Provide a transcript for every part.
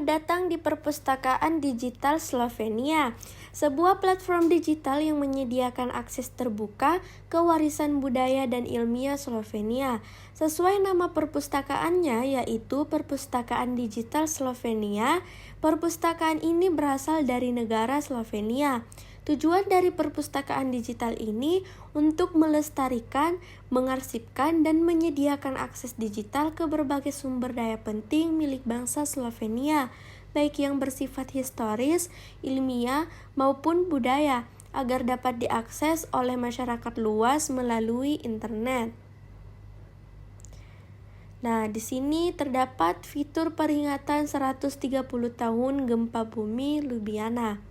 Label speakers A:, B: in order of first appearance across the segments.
A: datang di Perpustakaan Digital Slovenia, sebuah platform digital yang menyediakan akses terbuka ke warisan budaya dan ilmiah Slovenia. Sesuai nama perpustakaannya, yaitu Perpustakaan Digital Slovenia, perpustakaan ini berasal dari negara Slovenia. Tujuan dari perpustakaan digital ini untuk melestarikan, mengarsipkan, dan menyediakan akses digital ke berbagai sumber daya penting milik bangsa Slovenia, baik yang bersifat historis, ilmiah, maupun budaya, agar dapat diakses oleh masyarakat luas melalui internet. Nah, di sini terdapat fitur peringatan 130 tahun gempa bumi Ljubljana.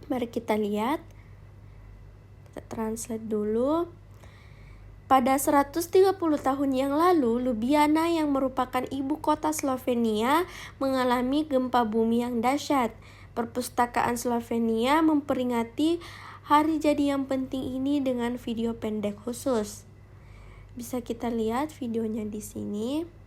A: Mari kita lihat. Kita translate dulu. Pada 130 tahun yang lalu, Ljubljana yang merupakan ibu kota Slovenia mengalami gempa bumi yang dahsyat. Perpustakaan Slovenia memperingati hari jadi yang penting ini dengan video pendek khusus. Bisa kita lihat videonya di sini.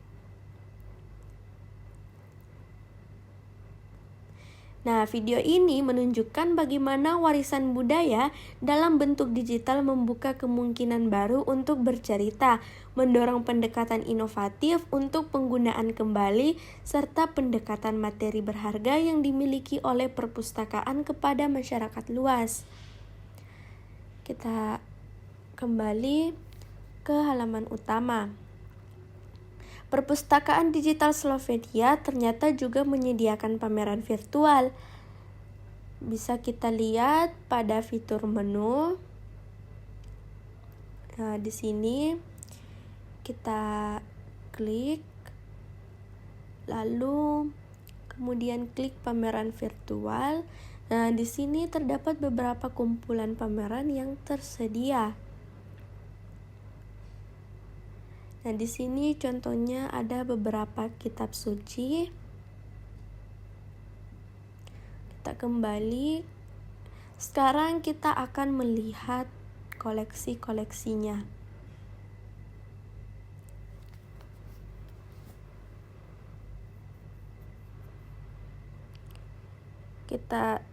A: Nah, video ini menunjukkan bagaimana warisan budaya dalam bentuk digital membuka kemungkinan baru untuk bercerita, mendorong pendekatan inovatif untuk penggunaan kembali, serta pendekatan materi berharga yang dimiliki oleh perpustakaan kepada masyarakat luas. Kita kembali ke halaman utama. Perpustakaan Digital Slovenia ternyata juga menyediakan pameran virtual. Bisa kita lihat pada fitur menu. Nah, di sini kita klik, lalu kemudian klik pameran virtual. Nah, di sini terdapat beberapa kumpulan pameran yang tersedia. Nah, di sini contohnya ada beberapa kitab suci. Kita kembali. Sekarang kita akan melihat koleksi-koleksinya. Kita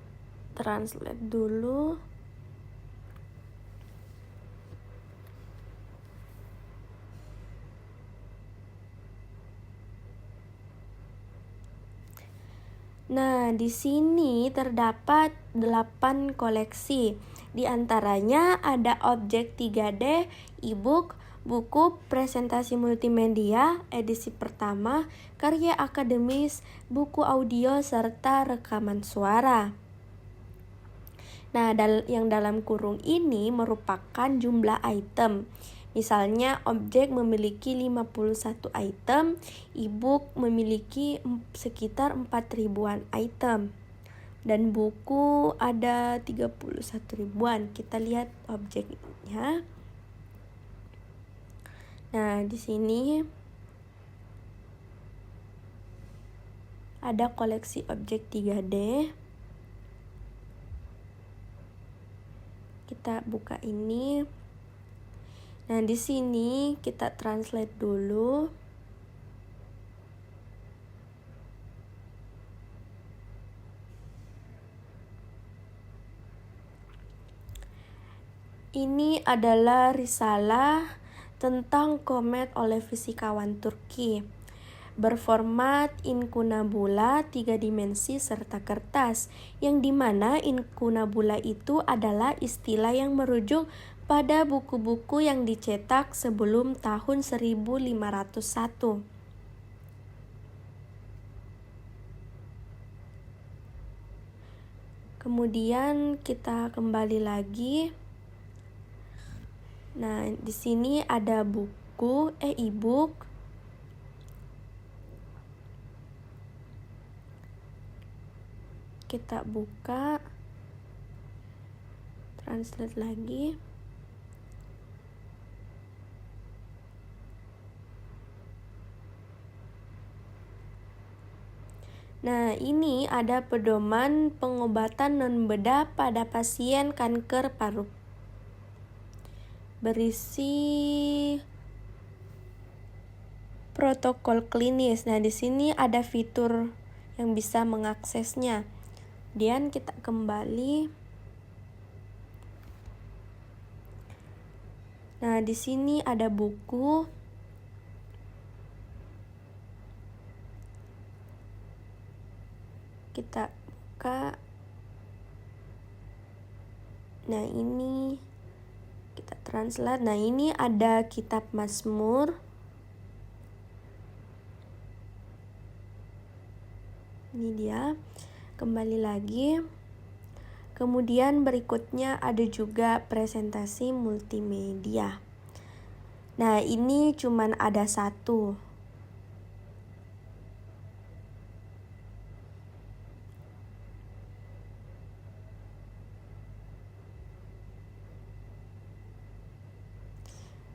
A: translate dulu. Nah, di sini terdapat 8 koleksi. Di antaranya ada objek 3D, e-book, buku, presentasi multimedia, edisi pertama, karya akademis, buku audio, serta rekaman suara. Nah, yang dalam kurung ini merupakan jumlah item. Misalnya objek memiliki 51 item, e-book memiliki sekitar 4.000-an item. Dan buku ada 31 ribuan. Kita lihat objeknya. Nah, di sini ada koleksi objek 3D. Kita buka ini. Nah, di sini kita translate dulu. Ini adalah risalah tentang komet oleh fisikawan Turki. Berformat incunabula 3 dimensi serta kertas, yang dimana incunabula itu adalah istilah yang merujuk pada buku-buku yang dicetak sebelum tahun 1501. Kemudian kita kembali lagi. Nah, di sini ada buku, e-book. Kita buka, translate lagi. Nah, ini ada pedoman pengobatan non-bedah pada pasien kanker paru. Berisi protokol klinis. Nah, di sini ada fitur yang bisa mengaksesnya. Kemudian kita kembali. Nah, di sini ada buku. Kita buka. Nah, ini kita translate. Nah, ini ada kitab Mazmur. Ini dia. Kembali lagi. Kemudian berikutnya ada juga presentasi multimedia. Nah, ini cuman ada satu.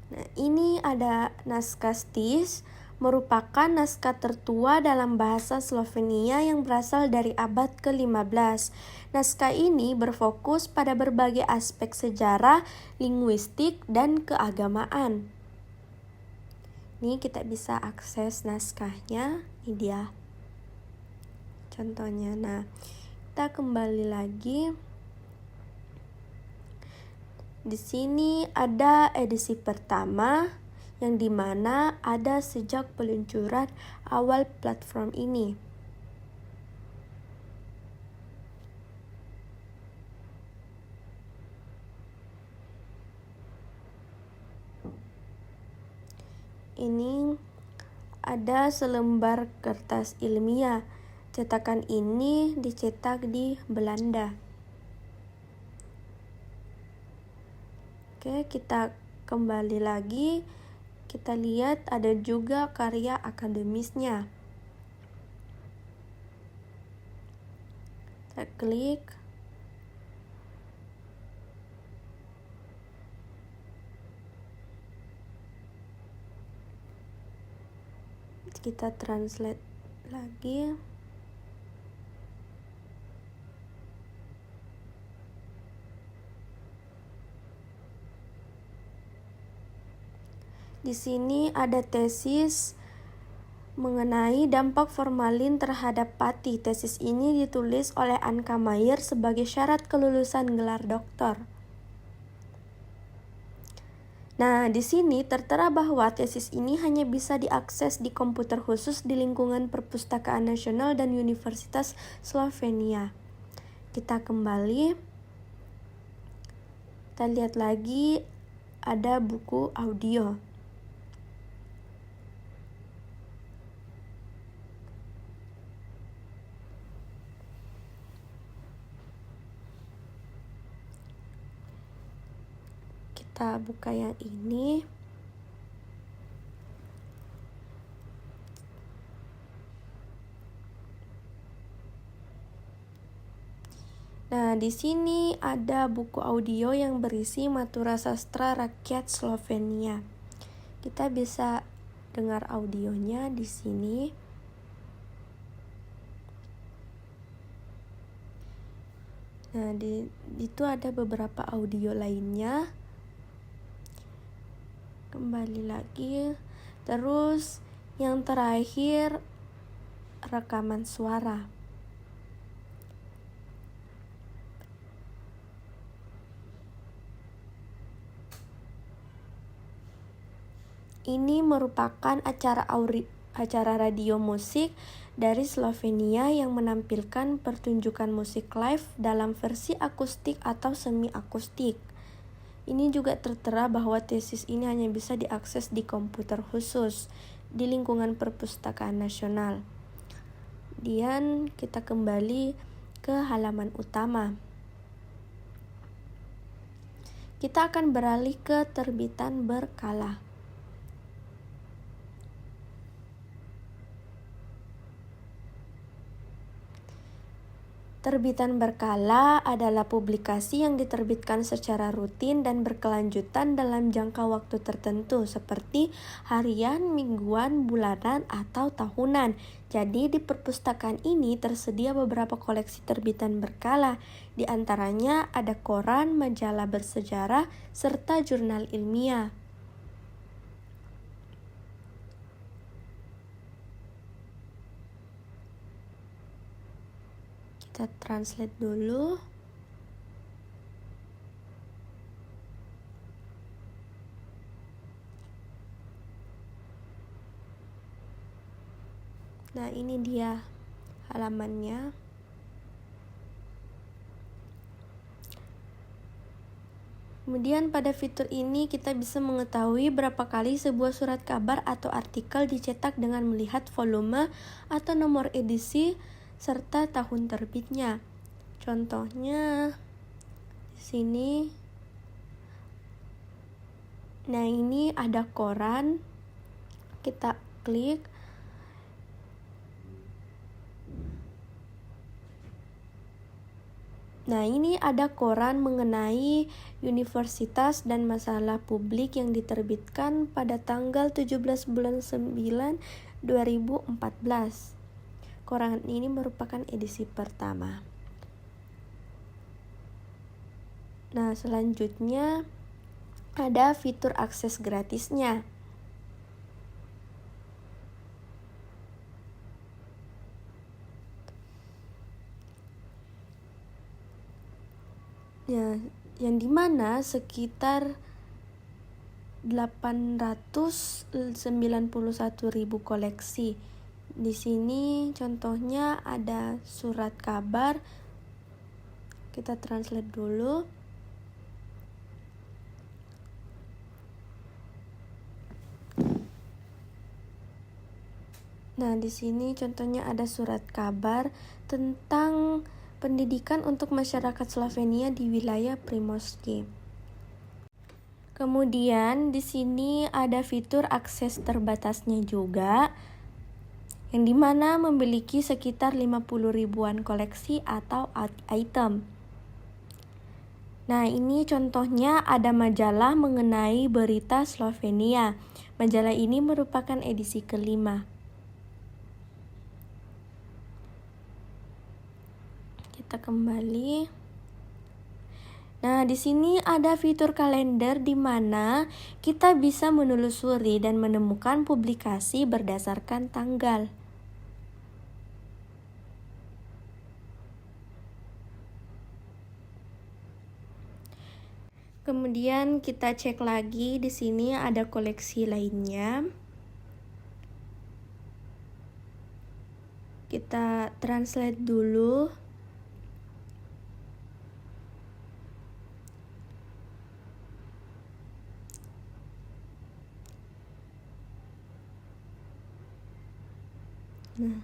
A: Nah, ini ada naskah Stis, merupakan naskah tertua dalam bahasa Slovenia yang berasal dari abad ke-15. Naskah ini berfokus pada berbagai aspek sejarah, linguistik, dan keagamaan. Ini kita bisa akses naskahnya, ini dia contohnya. Nah, kita kembali lagi. Di sini ada edisi pertama yang dimana ada sejak peluncuran awal platform ini. Ini ada selembar kertas ilmiah. Cetakan ini dicetak di Belanda. Oke, kita kembali lagi. Kita lihat ada juga karya akademisnya. Kita klik. Kita translate lagi. Di sini ada tesis mengenai dampak formalin terhadap pati. Tesis ini ditulis oleh Anka Mayer sebagai syarat kelulusan gelar doktor. Nah, di sini tertera bahwa tesis ini hanya bisa diakses di komputer khusus di lingkungan Perpustakaan Nasional dan Universitas Slovenia. Kita kembali. Kita lihat lagi ada buku audio. Kita buka yang ini. Nah, di sini ada buku audio yang berisi Matura Sastra Rakyat Slovenia. Kita bisa dengar audionya di sini. Nah, itu ada beberapa audio lainnya. Kembali lagi. Terus yang terakhir rekaman suara. Ini merupakan acara radio musik dari Slovenia yang menampilkan pertunjukan musik live dalam versi akustik atau semi akustik. Ini juga tertera bahwa tesis ini hanya bisa diakses di komputer khusus di lingkungan Perpustakaan Nasional. Kemudian kita kembali ke halaman utama. Kita akan beralih ke terbitan berkala. Terbitan berkala adalah publikasi yang diterbitkan secara rutin dan berkelanjutan dalam jangka waktu tertentu seperti harian, mingguan, bulanan, atau tahunan. Jadi di perpustakaan ini tersedia beberapa koleksi terbitan berkala. Di antaranya ada koran, majalah bersejarah, serta jurnal ilmiah. Kita translate dulu. Nah, ini dia halamannya. Kemudian pada fitur ini kita bisa mengetahui berapa kali sebuah surat kabar atau artikel dicetak dengan melihat volume atau nomor edisi serta tahun terbitnya. Contohnya di sini. Nah, ini ada koran. Kita klik. Nah, ini ada koran mengenai universitas dan masalah publik yang diterbitkan pada tanggal 17 bulan 9 2014. Koran ini merupakan edisi pertama. Nah, selanjutnya ada fitur akses gratisnya. Ya, yang dimana sekitar 891.000 koleksi. Di sini contohnya ada surat kabar. Kita translate dulu. Nah, di sini contohnya ada surat kabar tentang pendidikan untuk masyarakat Slovenia di wilayah Primorske. Kemudian di sini ada fitur akses terbatasnya juga, yang dimana memiliki sekitar 50 ribuan koleksi atau item. Nah, ini contohnya ada majalah mengenai berita Slovenia. Majalah ini merupakan edisi kelima. Kita kembali. Nah, di sini ada fitur kalender di mana kita bisa menelusuri dan menemukan publikasi berdasarkan tanggal. Kemudian kita cek lagi, di sini ada koleksi lainnya. Kita translate dulu. Nah,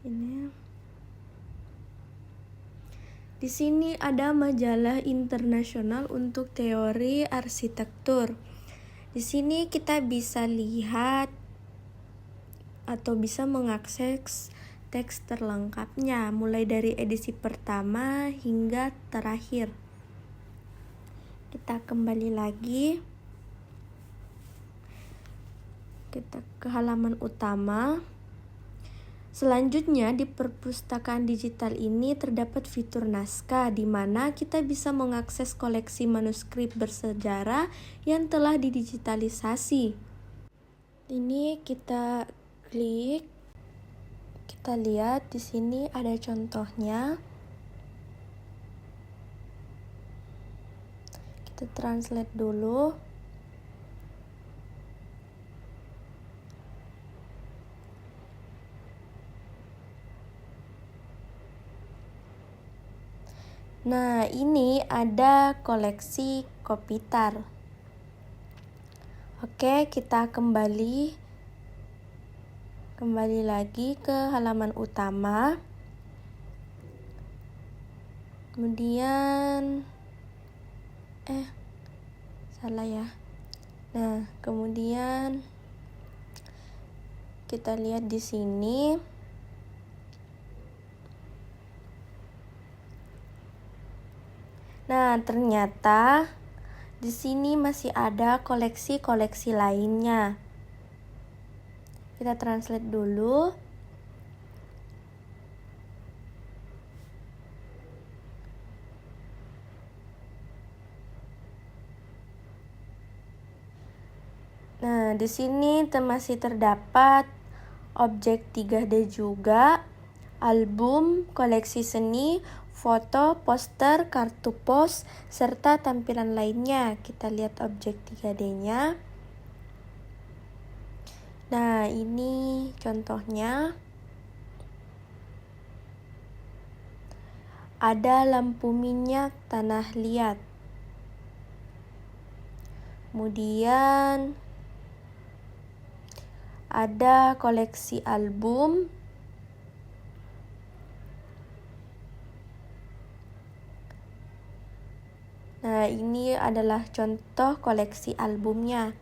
A: ini. Di sini ada majalah internasional untuk teori arsitektur. Di sini kita bisa lihat atau bisa mengakses teks terlengkapnya mulai dari edisi pertama hingga terakhir. Kita kembali lagi. Kita ke halaman utama. Selanjutnya di perpustakaan digital ini terdapat fitur naskah di mana kita bisa mengakses koleksi manuskrip bersejarah yang telah didigitalisasi. Ini kita klik. Kita lihat di sini ada contohnya. Kita translate dulu. Nah, ini ada koleksi Kopitar. Oke, kita kembali lagi ke halaman utama. Kemudian salah ya. Nah, kemudian kita lihat di sini. Nah, ternyata di sini masih ada koleksi-koleksi lainnya. Kita translate dulu. Nah, di sini masih terdapat objek 3D juga album, koleksi seni, foto, poster, kartu pos, serta tampilan lainnya. Kita lihat objek 3D-nya. Nah, ini contohnya. Ada lampu minyak tanah liat. Kemudian ada koleksi album. Nah, ini adalah contoh koleksi albumnya.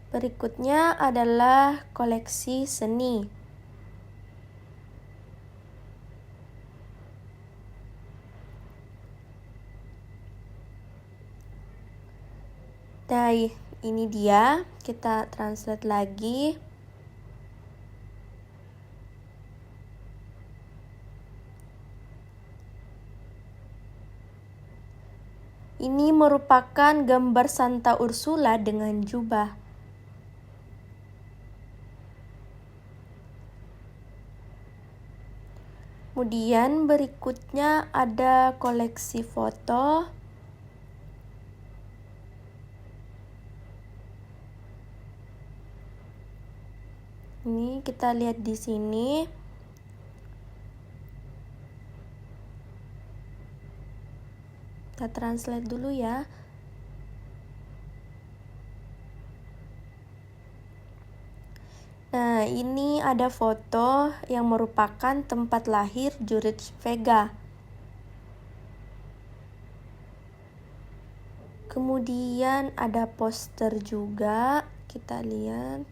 A: Berikutnya adalah koleksi seni. Nah, ini dia. Kita translate lagi. Ini merupakan gambar Santa Ursula dengan jubah. Kemudian berikutnya ada koleksi foto. Ini kita lihat di sini. Kita translate dulu ya. Nah, ini ada foto yang merupakan tempat lahir Jurij Vega. Kemudian ada poster juga. Kita lihat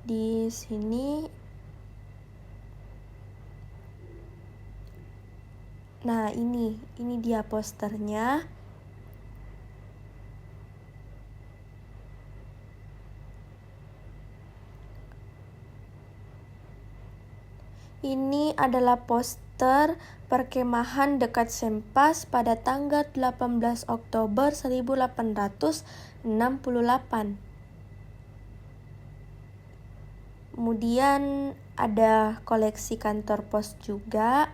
A: di sini. Nah, ini dia posternya. Ini adalah poster perkemahan dekat Sempas pada tanggal 18 Oktober 1868. Kemudian ada koleksi kantor pos juga.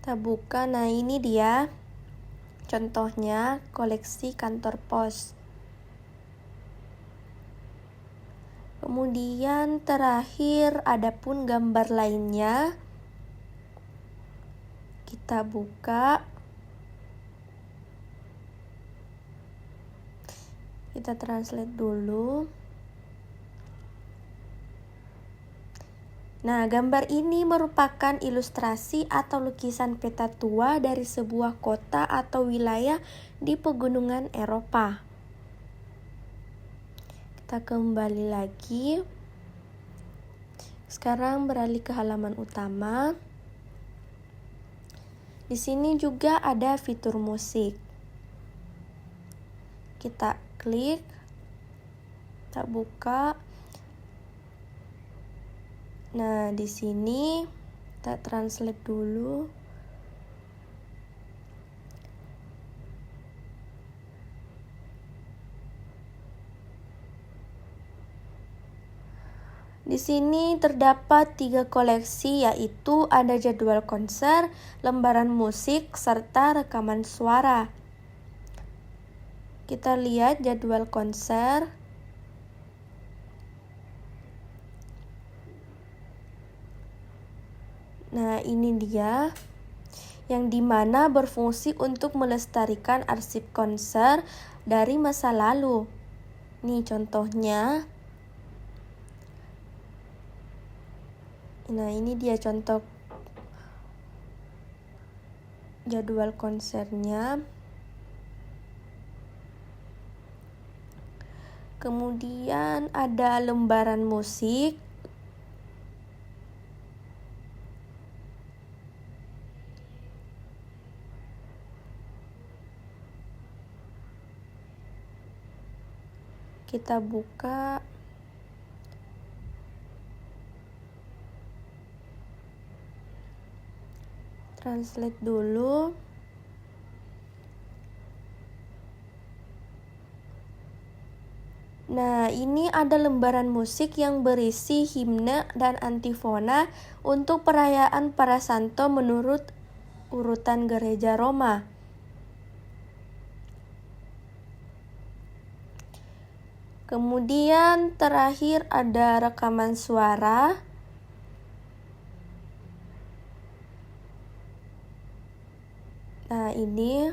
A: Kita buka. Nah, ini dia contohnya koleksi kantor pos. Kemudian terakhir ada pun gambar lainnya. Kita buka. Kita translate dulu. Nah, gambar ini merupakan ilustrasi atau lukisan peta tua dari sebuah kota atau wilayah di pegunungan Eropa. Kita kembali lagi. Sekarang beralih ke halaman utama. Di sini juga ada fitur musik. Kita klik. Kita buka. Nah, di sini kita translate dulu. Di sini terdapat 3 koleksi, yaitu ada jadwal konser, lembaran musik, serta rekaman suara. Kita lihat jadwal konser. Nah, ini dia yang dimana berfungsi untuk melestarikan arsip konser dari masa lalu. Nih contohnya. Nah, ini dia contoh jadwal konsernya. Kemudian ada lembaran musik. Kita buka. Translate dulu. Nah, ini ada lembaran musik yang berisi himne dan antifona untuk perayaan para santo menurut urutan gereja Roma. Kemudian terakhir ada rekaman suara. Nah, ini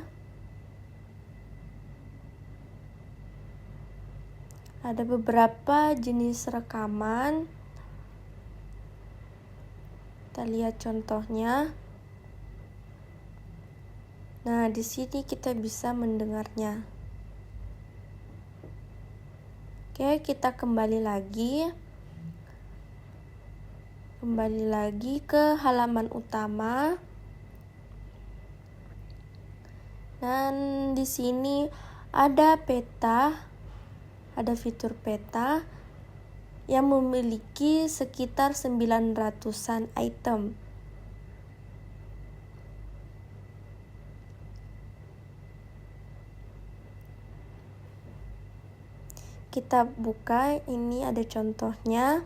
A: ada beberapa jenis rekaman. Kita lihat contohnya. Nah, di sini kita bisa mendengarnya. Oke, kita kembali lagi ke halaman utama. Dan di sini ada peta, ada fitur peta yang memiliki sekitar 900-an item. Kita buka, ini ada contohnya.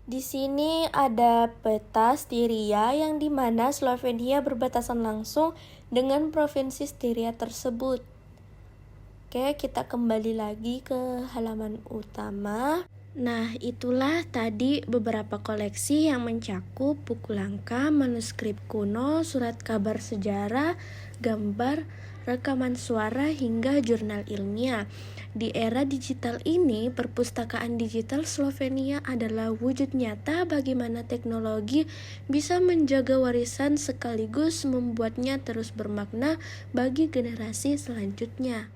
A: Di sini ada peta Styria yang dimana Slovenia berbatasan langsung dengan provinsi Styria tersebut. Oke, kita kembali lagi ke halaman utama. Nah, itulah tadi beberapa koleksi yang mencakup buku langka, manuskrip kuno, surat kabar sejarah, gambar, rekaman suara, hingga jurnal ilmiah. Di era digital ini, perpustakaan digital Slovenia adalah wujud nyata bagaimana teknologi bisa menjaga warisan sekaligus membuatnya terus bermakna bagi generasi selanjutnya.